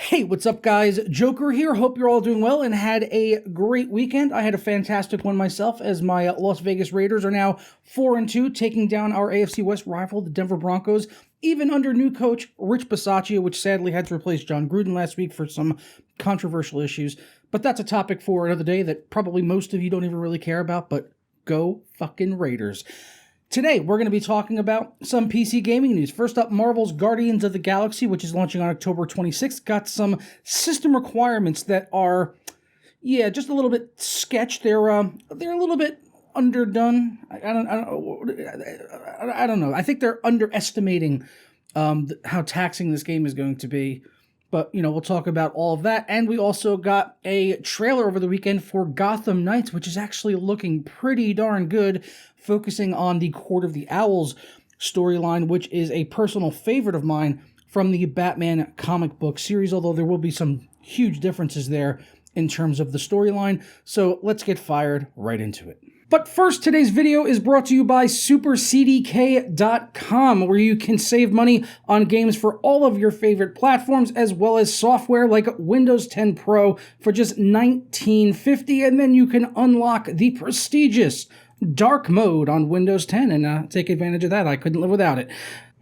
Hey, what's up, guys? Joker here. Hope you're all doing well and had a great weekend. I had a fantastic one myself, as my Las Vegas Raiders are now 4-2, taking down our AFC West rival, the Denver Broncos, even under new coach Rich Bisaccia, which sadly had to replace John Gruden last week for some controversial issues. But that's a topic for another day that probably most of you don't even really care about, but go fucking Raiders. Today, we're going to be talking about some PC gaming news. First up, Marvel's Guardians of the Galaxy, which is launching on October 26th, got some system requirements that are, just a little bit sketched. They're a little bit underdone. I don't know. I think they're underestimating how taxing this game is going to be. But, we'll talk about all of that. And we also got a trailer over the weekend for Gotham Knights, which is actually looking pretty darn good, focusing on the Court of the Owls storyline, which is a personal favorite of mine from the Batman comic book series, although there will be some huge differences there in terms of the storyline. So let's get fired right into it. But first, today's video is brought to you by Supercdk.com, where you can save money on games for all of your favorite platforms, as well as software like Windows 10 Pro for just $19.50, and then you can unlock the prestigious dark mode on Windows 10 and take advantage of that. I couldn't live without it.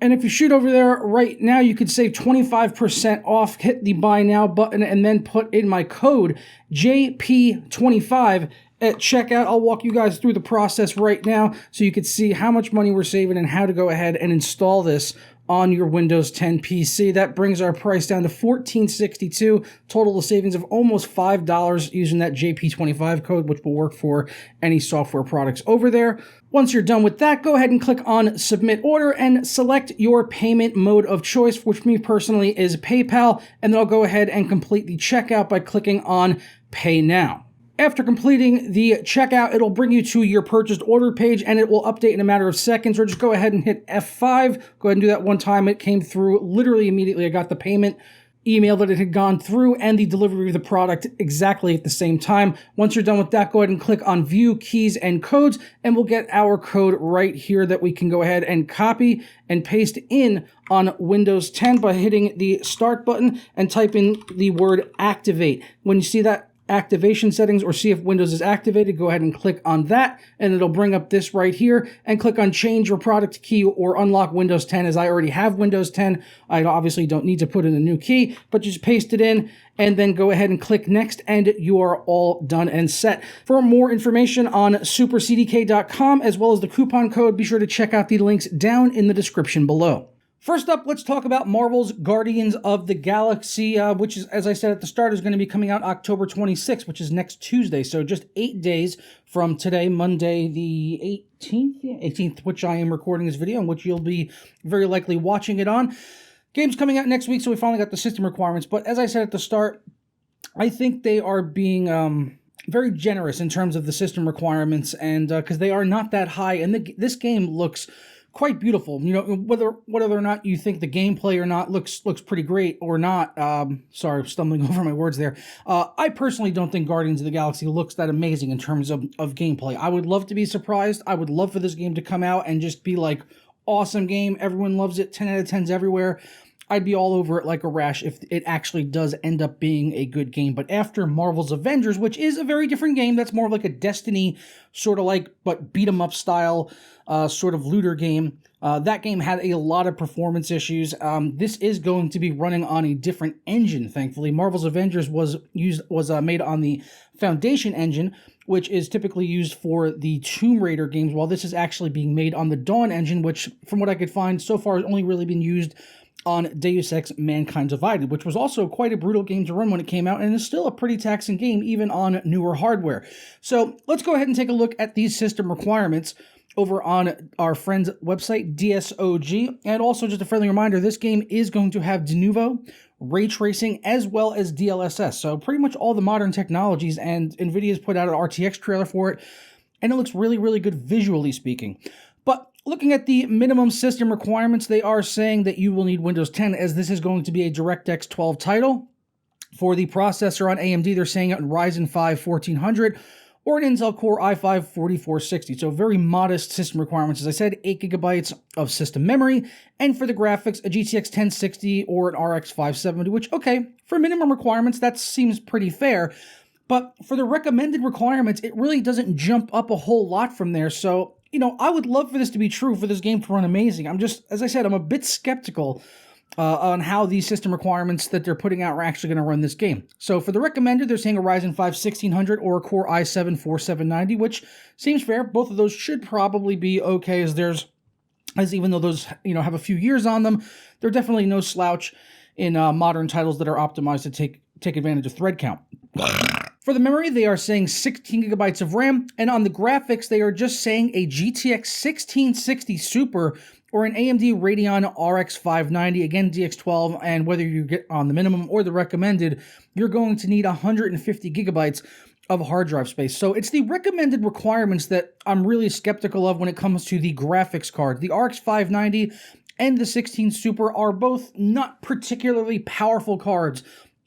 And if you shoot over there right now, you could save 25% off. Hit the buy now button and then put in my code JP25 at checkout. I'll walk you guys through the process right now so you can see how much money we're saving and how to go ahead and install this on your Windows 10 PC. That brings our price down to $14.62, total of savings of almost $5 using that JP25 code, which will work for any software products over there. Once you're done with that, go ahead and click on Submit Order and select your payment mode of choice, which for me personally is PayPal, and then I'll go ahead and complete the checkout by clicking on Pay Now. After completing the checkout, it'll bring you to your purchased order page, and it will update in a matter of seconds, or just go ahead and hit F5. Go ahead and do that one time. It came through literally immediately. I got the payment email that it had gone through and the delivery of the product exactly at the same time. Once you're done with that, go ahead and click on View Keys and Codes, and we'll get our code right here that we can go ahead and copy and paste in on Windows 10 by hitting the Start button and type in the word Activate. When you see that activation settings or see if Windows is activated, go ahead and click on that, and it'll bring up this right here, and click on change your product key or unlock Windows 10. As I already have Windows 10, I obviously don't need to put in a new key, but just paste it in and then go ahead and click next, and you are all done and set. For more information on supercdk.com as well as the coupon code, be sure to check out the links down in the description below. First up, let's talk about Marvel's Guardians of the Galaxy, which is, as I said at the start, is going to be coming out October 26th, which is next Tuesday. So just 8 days from today, Monday the 18th? Yeah, 18th, which I am recording this video, and which you'll be very likely watching it on. Game's coming out next week, so we finally got the system requirements. But as I said at the start, I think they are being very generous in terms of the system requirements, and because they are not that high, and this game looks quite beautiful. Whether or not you think the gameplay or not looks pretty great or not. Sorry, stumbling over my words there. I personally don't think Guardians of the Galaxy looks that amazing in terms of gameplay. I would love to be surprised. I would love for this game to come out and just be like, awesome game. Everyone loves it. 10 out of 10s everywhere. I'd be all over it like a rash if it actually does end up being a good game. But after Marvel's Avengers, which is a very different game, that's more of like a Destiny sort of like, but beat 'em up style sort of looter game. That game had a lot of performance issues. This is going to be running on a different engine, thankfully. Marvel's Avengers was made on the Foundation engine, which is typically used for the Tomb Raider games, while this is actually being made on the Dawn engine, which, from what I could find so far, has only really been used on Deus Ex Mankind Divided, which was also quite a brutal game to run when it came out, and is still a pretty taxing game even on newer hardware. So let's go ahead and take a look at these system requirements over on our friend's website, DSOG. And also just a friendly reminder, this game is going to have de novo, ray tracing, as well as DLSS. So pretty much all the modern technologies, and NVIDIA's put out an RTX trailer for it, and it looks really, really good visually speaking. But looking at the minimum system requirements, they are saying that you will need Windows 10, as this is going to be a DirectX 12 title. For the processor on AMD, they're saying it Ryzen 5 1400 or an Intel Core i5-4460. So very modest system requirements. As I said, 8 gigabytes of system memory, and for the graphics, a GTX 1060 or an RX 570, which, okay, for minimum requirements, that seems pretty fair. But for the recommended requirements, it really doesn't jump up a whole lot from there. So, I would love for this to be true, for this game to run amazing. As I said, I'm a bit skeptical on how these system requirements that they're putting out are actually going to run this game. So for the recommended, they're saying a Ryzen 5 1600 or a Core i7 4790, which seems fair. Both of those should probably be okay, as even though those have a few years on them, they're definitely no slouch in modern titles that are optimized to take advantage of thread count. For the memory, they are saying 16 gigabytes of RAM, and on the graphics, they are just saying a GTX 1660 Super or an AMD Radeon RX 590, again DX12, and whether you get on the minimum or the recommended, you're going to need 150 gigabytes of hard drive space. So it's the recommended requirements that I'm really skeptical of when it comes to the graphics card. The RX 590 and the 16 Super are both not particularly powerful cards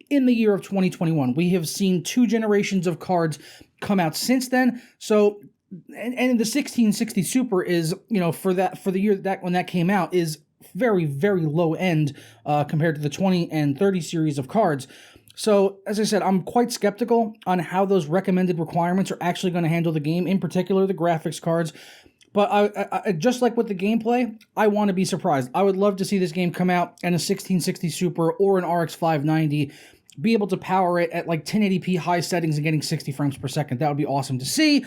in the year of 2021. We have seen 2 generations of cards come out since then. So, and the 1660 Super is, for the year that when that came out, is very, very low end compared to the 20 and 30 series of cards. So, as I said, I'm quite skeptical on how those recommended requirements are actually going to handle the game, in particular the graphics cards. But I just like with the gameplay, I want to be surprised. I would love to see this game come out and a 1660 Super or an RX 590 be able to power it at like 1080p high settings and getting 60 frames per second. That would be awesome to see.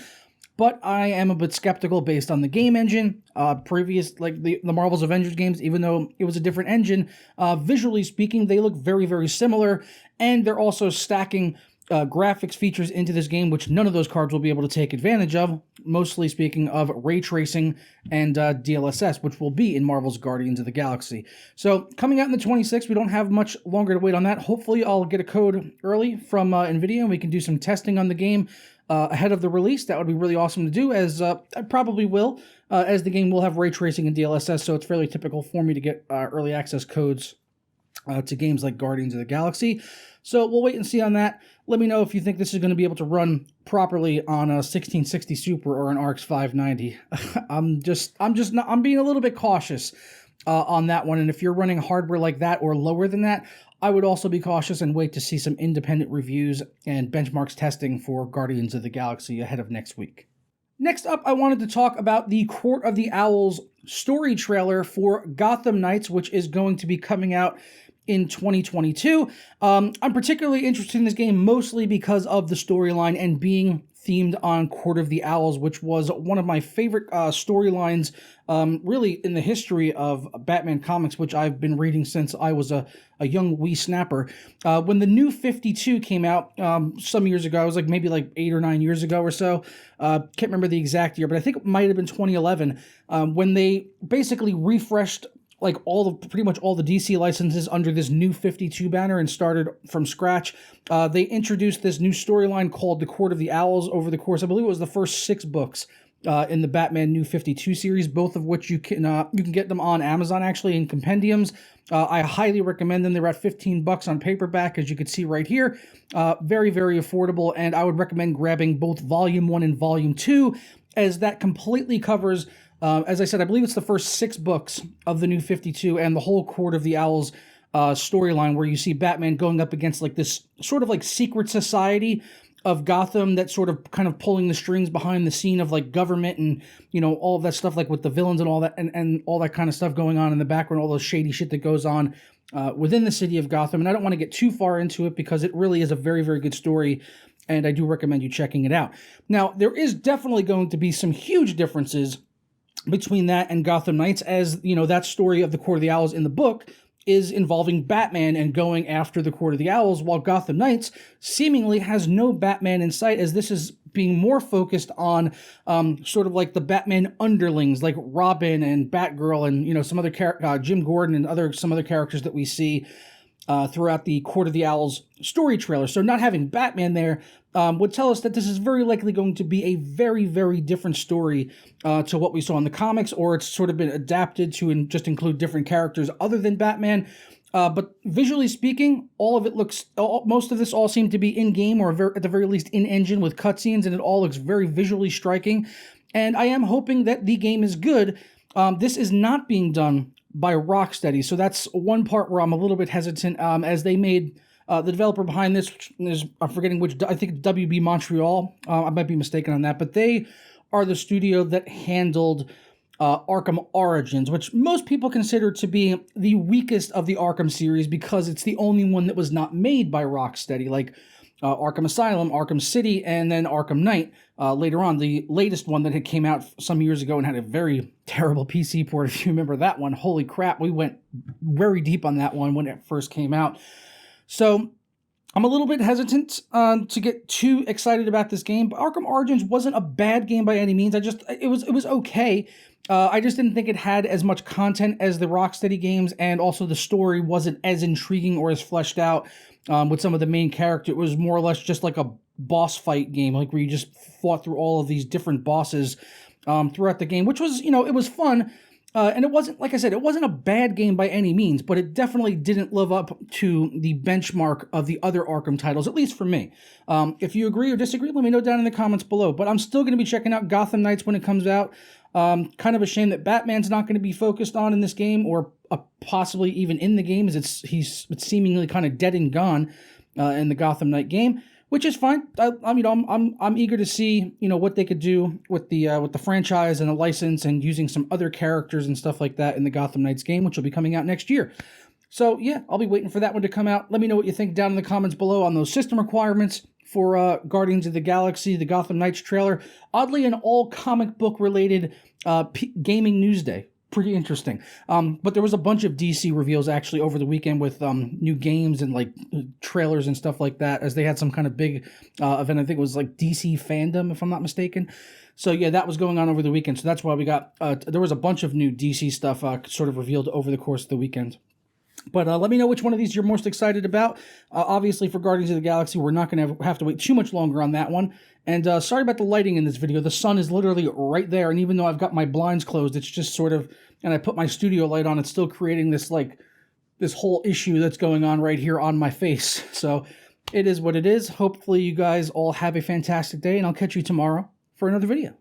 But I am a bit skeptical based on the game engine. Previous, like the Marvel's Avengers games, even though it was a different engine, visually speaking, they look very, very similar. And they're also stacking graphics features into this game, which none of those cards will be able to take advantage of, mostly speaking of ray tracing and DLSS, which will be in Marvel's Guardians of the Galaxy. So coming out in the 26th, we don't have much longer to wait on that. Hopefully I'll get a code early from NVIDIA, and we can do some testing on the game ahead of the release. That would be really awesome to do, as I probably will, as the game will have ray tracing and DLSS, so it's fairly typical for me to get early access codes to games like Guardians of the Galaxy. So we'll wait and see on that. Let me know if you think this is going to be able to run properly on a 1660 Super or an RX 590. I'm being a little bit cautious on that one. And if you're running hardware like that or lower than that, I would also be cautious and wait to see some independent reviews and benchmarks testing for Guardians of the Galaxy ahead of next week. Next up, I wanted to talk about the Court of the Owls story trailer for Gotham Knights, which is going to be coming out in 2022. I'm particularly interested in this game mostly because of the storyline and being themed on Court of the Owls, which was one of my favorite storylines really in the history of Batman comics, which I've been reading since I was a young wee snapper. When the New 52 came out some years ago, it was maybe 8 or 9 years ago or so, can't remember the exact year, but I think it might have been 2011, when they basically refreshed pretty much all the DC licenses under this New 52 banner and started from scratch. They introduced this new storyline called the Court of the Owls over the course, I believe it was the first 6 books in the Batman New 52 series, both of which you can get them on Amazon actually in compendiums. I highly recommend them. They're at $15 on paperback, as you can see right here. Very, very affordable, and I would recommend grabbing both Volume 1 and Volume 2, as that completely covers, as I said, I believe it's the first 6 books of the New 52 and the whole Court of the Owls storyline, where you see Batman going up against this sort of secret society of Gotham that's sort of kind of pulling the strings behind the scene of government and, all of that stuff, with the villains and all that, and all that kind of stuff going on in the background, all those shady shit that goes on within the city of Gotham. And I don't want to get too far into it because it really is a very, very good story, and I do recommend you checking it out. Now, there is definitely going to be some huge differences between that and Gotham Knights, as, that story of the Court of the Owls in the book is involving Batman and going after the Court of the Owls, while Gotham Knights seemingly has no Batman in sight, as this is being more focused on sort of the Batman underlings, like Robin and Batgirl and, some other Jim Gordon and some other characters that we see throughout the Court of the Owls story trailer. So not having Batman there would tell us that this is very likely going to be a very, very different story to what we saw in the comics, or it's sort of been adapted to just include different characters other than Batman. But visually speaking, all of it looks, most of this all seemed to be in-game or at the very least in-engine with cutscenes, and it all looks very visually striking. And I am hoping that the game is good. This is not being done by Rocksteady, so that's one part where I'm a little bit hesitant, as they made the developer behind this is, I'm forgetting which, I think WB Montreal. I might be mistaken on that, but they are the studio that handled Arkham Origins, which most people consider to be the weakest of the Arkham series because it's the only one that was not made by Rocksteady, like Arkham Asylum, Arkham City, and then Arkham Knight later on. The latest one that had came out some years ago and had a very terrible PC port, if you remember that one. Holy crap, we went very deep on that one when it first came out. So I'm a little bit hesitant to get too excited about this game, but Arkham Origins wasn't a bad game by any means. It was okay. I just didn't think it had as much content as the Rocksteady games, and also the story wasn't as intriguing or as fleshed out with some of the main character. It was more or less just like a boss fight game, like where you just fought through all of these different bosses throughout the game, which was, it was fun. And it wasn't, like I said, it wasn't a bad game by any means, but it definitely didn't live up to the benchmark of the other Arkham titles, at least for me. If you agree or disagree, let me know down in the comments below. But I'm still going to be checking out Gotham Knights when it comes out. Kind of a shame that Batman's not going to be focused on in this game, or possibly even in the game, as it's seemingly kind of dead and gone in the Gotham Knight game. Which is fine. I'm eager to see what they could do with the franchise and the license, and using some other characters and stuff like that in the Gotham Knights game, which will be coming out next year. So yeah, I'll be waiting for that one to come out. Let me know what you think down in the comments below on those system requirements for Guardians of the Galaxy, the Gotham Knights trailer. Oddly, an all comic book related gaming news day. Pretty interesting. But there was a bunch of DC reveals actually over the weekend with new games and like trailers and stuff like that, as they had some kind of big event. I think it was like DC Fandom, if I'm not mistaken. So yeah, that was going on over the weekend. So that's why we got, there was a bunch of new DC stuff sort of revealed over the course of the weekend. But let me know which one of these you're most excited about. Obviously, for Guardians of the Galaxy, we're not going to have to wait too much longer on that one. And sorry about the lighting in this video. The sun is literally right there, and even though I've got my blinds closed, it's just sort of, and I put my studio light on, it's still creating this, like, this whole issue that's going on right here on my face. So it is what it is. Hopefully you guys all have a fantastic day, and I'll catch you tomorrow for another video.